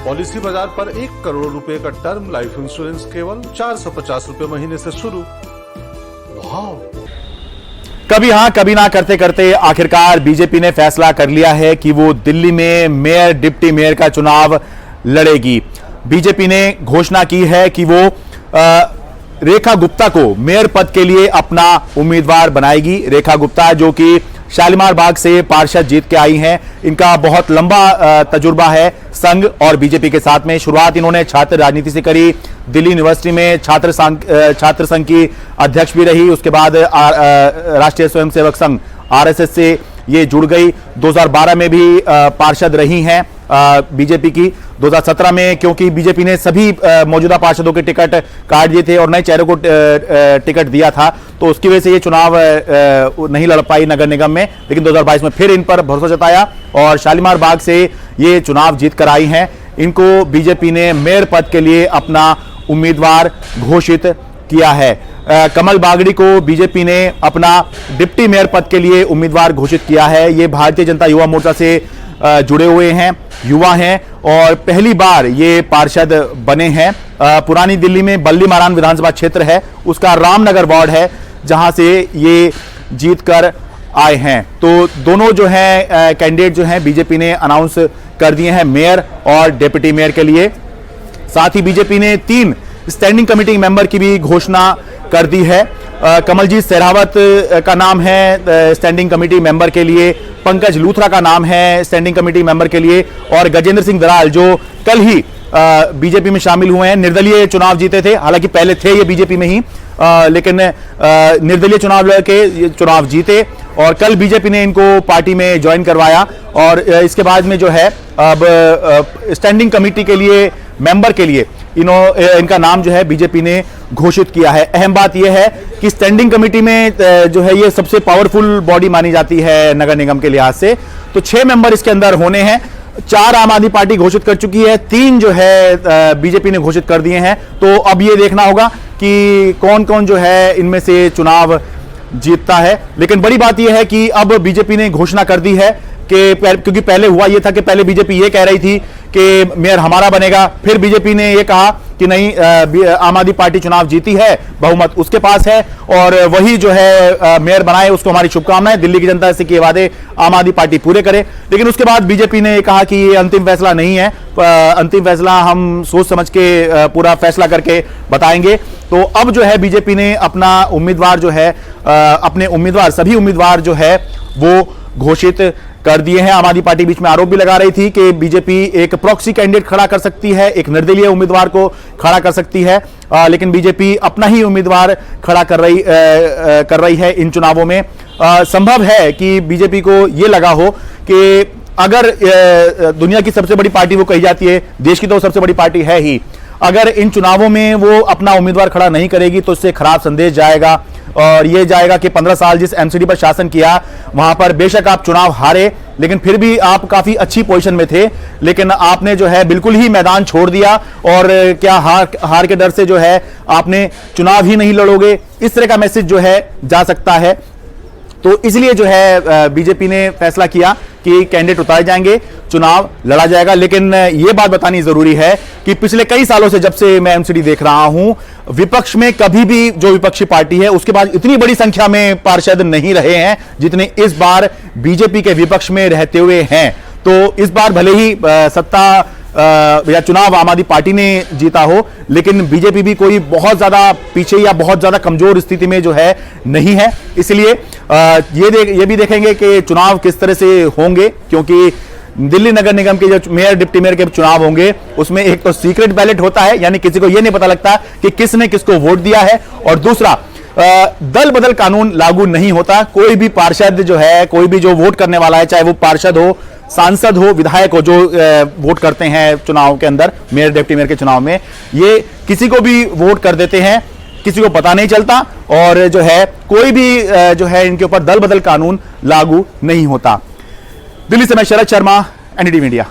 Policy बाजार पर 1 करोड़ रुपए का टर्म लाइफ इंश्योरेंस केवल 450 रुपए महीने से शुरू। वाह! कभी हाँ कभी ना करते करते आखिरकार बीजेपी ने फैसला कर लिया है कि वो दिल्ली में मेयर डिप्टी मेयर का चुनाव लड़ेगी। बीजेपी ने घोषणा की है कि वो रेखा गुप्ता को मेयर पद के लिए अपना उम्मीदवार बनाएगी। रेखा गुप्ता जो कि शालीमार बाग से पार्षद जीत के आई हैं, इनका बहुत लंबा तजुर्बा है संघ और बीजेपी के साथ में। शुरुआत इन्होंने छात्र राजनीति से करी, दिल्ली यूनिवर्सिटी में छात्र संघ की अध्यक्ष भी रही, उसके बाद राष्ट्रीय स्वयंसेवक संघ आरएसएस से ये जुड़ गई। 2012 में भी पार्षद रही हैं बीजेपी की। 2017 में क्योंकि बीजेपी ने सभी मौजूदा पार्षदों के टिकट काट दिए थे और नए चेहरों को टिकट दिया था, तो उसकी वजह से ये चुनाव नहीं लड़ पाई नगर निगम में। लेकिन 2022 में फिर इन पर भरोसा जताया और शालीमार बाग से ये चुनाव जीत कर आई हैं। इनको बीजेपी ने मेयर पद के लिए अपना उम्मीदवार घोषित किया है। कमल बागड़ी को बीजेपी ने अपना डिप्टी मेयर पद के लिए उम्मीदवार घोषित किया है। ये भारतीय जनता युवा मोर्चा से जुड़े हुए हैं, युवा हैं और पहली बार ये पार्षद बने हैं। पुरानी दिल्ली में बल्ली मारान विधानसभा क्षेत्र है, उसका रामनगर वार्ड है जहां से ये जीत कर आए हैं। तो दोनों जो हैं कैंडिडेट जो हैं बीजेपी ने अनाउंस कर दिए हैं मेयर और डिप्टी मेयर के लिए। साथ ही बीजेपी ने 3 स्टैंडिंग कमेटी मेंबर की भी घोषणा कर दी है। कमलजीत सहरावत का नाम है स्टैंडिंग कमेटी मेंबर के लिए, पंकज लूथरा का नाम है स्टैंडिंग कमेटी मेंबर के लिए और गजेंद्र सिंह दराल जो कल ही बीजेपी में शामिल हुए हैं। निर्दलीय चुनाव जीते थे, हालांकि पहले थे ये बीजेपी में ही, लेकिन निर्दलीय चुनाव लड़के चुनाव जीते और कल बीजेपी ने इनको पार्टी में ज्वाइन करवाया। और इसके बाद में जो है अब स्टैंडिंग कमेटी के लिए मेंबर के लिए इनका नाम जो है बीजेपी ने घोषित किया है। अहम बात यह है कि स्टैंडिंग कमेटी में जो है ये सबसे पावरफुल बॉडी मानी जाती है नगर निगम के लिहाज से। तो 6 मेंबर इसके अंदर होने हैं। 4 आम आदमी पार्टी घोषित कर चुकी है, 3 जो है बीजेपी ने घोषित कर दिए हैं। तो अब ये देखना होगा कि कौन कौन जो है इनमें से चुनाव जीतता है। लेकिन बड़ी बात यह है कि अब बीजेपी ने घोषणा कर दी है कि क्योंकि पहले हुआ यह था कि पहले बीजेपी ये कह रही थी कि मेयर हमारा बनेगा, फिर बीजेपी ने ये कहा कि नहीं, आम आदमी पार्टी चुनाव जीती है, बहुमत उसके पास है और वही जो है मेयर बनाए, उसको हमारी शुभकामनाएं। दिल्ली की जनता से किए वादे आम आदमी पार्टी पूरे करे। लेकिन उसके बाद बीजेपी ने कहा कि ये अंतिम फैसला नहीं है, अंतिम फैसला हम सोच समझ के पूरा फैसला करके बताएंगे। तो अब जो है बीजेपी ने अपना उम्मीदवार जो है अपने उम्मीदवार सभी उम्मीदवार जो है वो घोषित कर दिए हैं। आम आदमी पार्टी बीच में आरोप भी लगा रही थी कि बीजेपी एक प्रॉक्सी कैंडिडेट खड़ा कर सकती है, एक निर्दलीय उम्मीदवार को खड़ा कर सकती है, लेकिन बीजेपी अपना ही उम्मीदवार खड़ा कर रही है इन चुनावों में। संभव है कि बीजेपी को यह लगा हो कि अगर दुनिया की सबसे बड़ी पार्टी वो कही जाती है, देश की तो सबसे बड़ी पार्टी है ही, अगर इन चुनावों में वो अपना उम्मीदवार खड़ा नहीं करेगी तो इससे खराब संदेश जाएगा और ये जाएगा कि 15 साल जिस एमसीडी पर शासन किया वहां पर बेशक आप चुनाव हारे, लेकिन फिर भी आप काफी अच्छी पोजीशन में थे, लेकिन आपने जो है बिल्कुल ही मैदान छोड़ दिया और क्या हार के डर से जो है आपने चुनाव ही नहीं लड़ोगे, इस तरह का मैसेज जो है जा सकता है। तो इसलिए जो है बीजेपी ने फैसला किया कि कैंडिडेट उतारे जाएंगे, चुनाव लड़ा जाएगा। लेकिन यह बात बतानी जरूरी है कि पिछले कई सालों से जब से मैं एमसीडी देख रहा हूं, विपक्ष में कभी भी जो विपक्षी पार्टी है उसके बाद इतनी बड़ी संख्या में पार्षद नहीं रहे हैं जितने इस बार बीजेपी के विपक्ष में रहते हुए हैं। तो इस बार भले ही सत्ता या चुनाव आम आदमी पार्टी ने जीता हो, लेकिन बीजेपी भी कोई बहुत ज्यादा पीछे या बहुत ज्यादा कमजोर स्थिति में जो है नहीं है। इसलिए ये भी देखेंगे कि चुनाव किस तरह से होंगे, क्योंकि दिल्ली नगर निगम के जो मेयर डिप्टी मेयर के चुनाव होंगे उसमें एक तो सीक्रेट बैलेट होता है, यानी किसी को यह नहीं पता लगता कि किसने किसको वोट दिया है, और दूसरा दल बदल कानून लागू नहीं होता। कोई भी पार्षद जो है, कोई भी जो वोट करने वाला है, चाहे वो पार्षद हो, सांसद हो, विधायक हो, जो वोट करते हैं चुनाव के अंदर मेयर डिप्टी मेयर के चुनाव में, ये किसी को भी वोट कर देते हैं, किसी को पता नहीं चलता और जो है कोई भी जो है इनके ऊपर दल बदल कानून लागू नहीं होता। दिल्ली से मैं शरद शर्मा, एनडीटीवी मीडिया।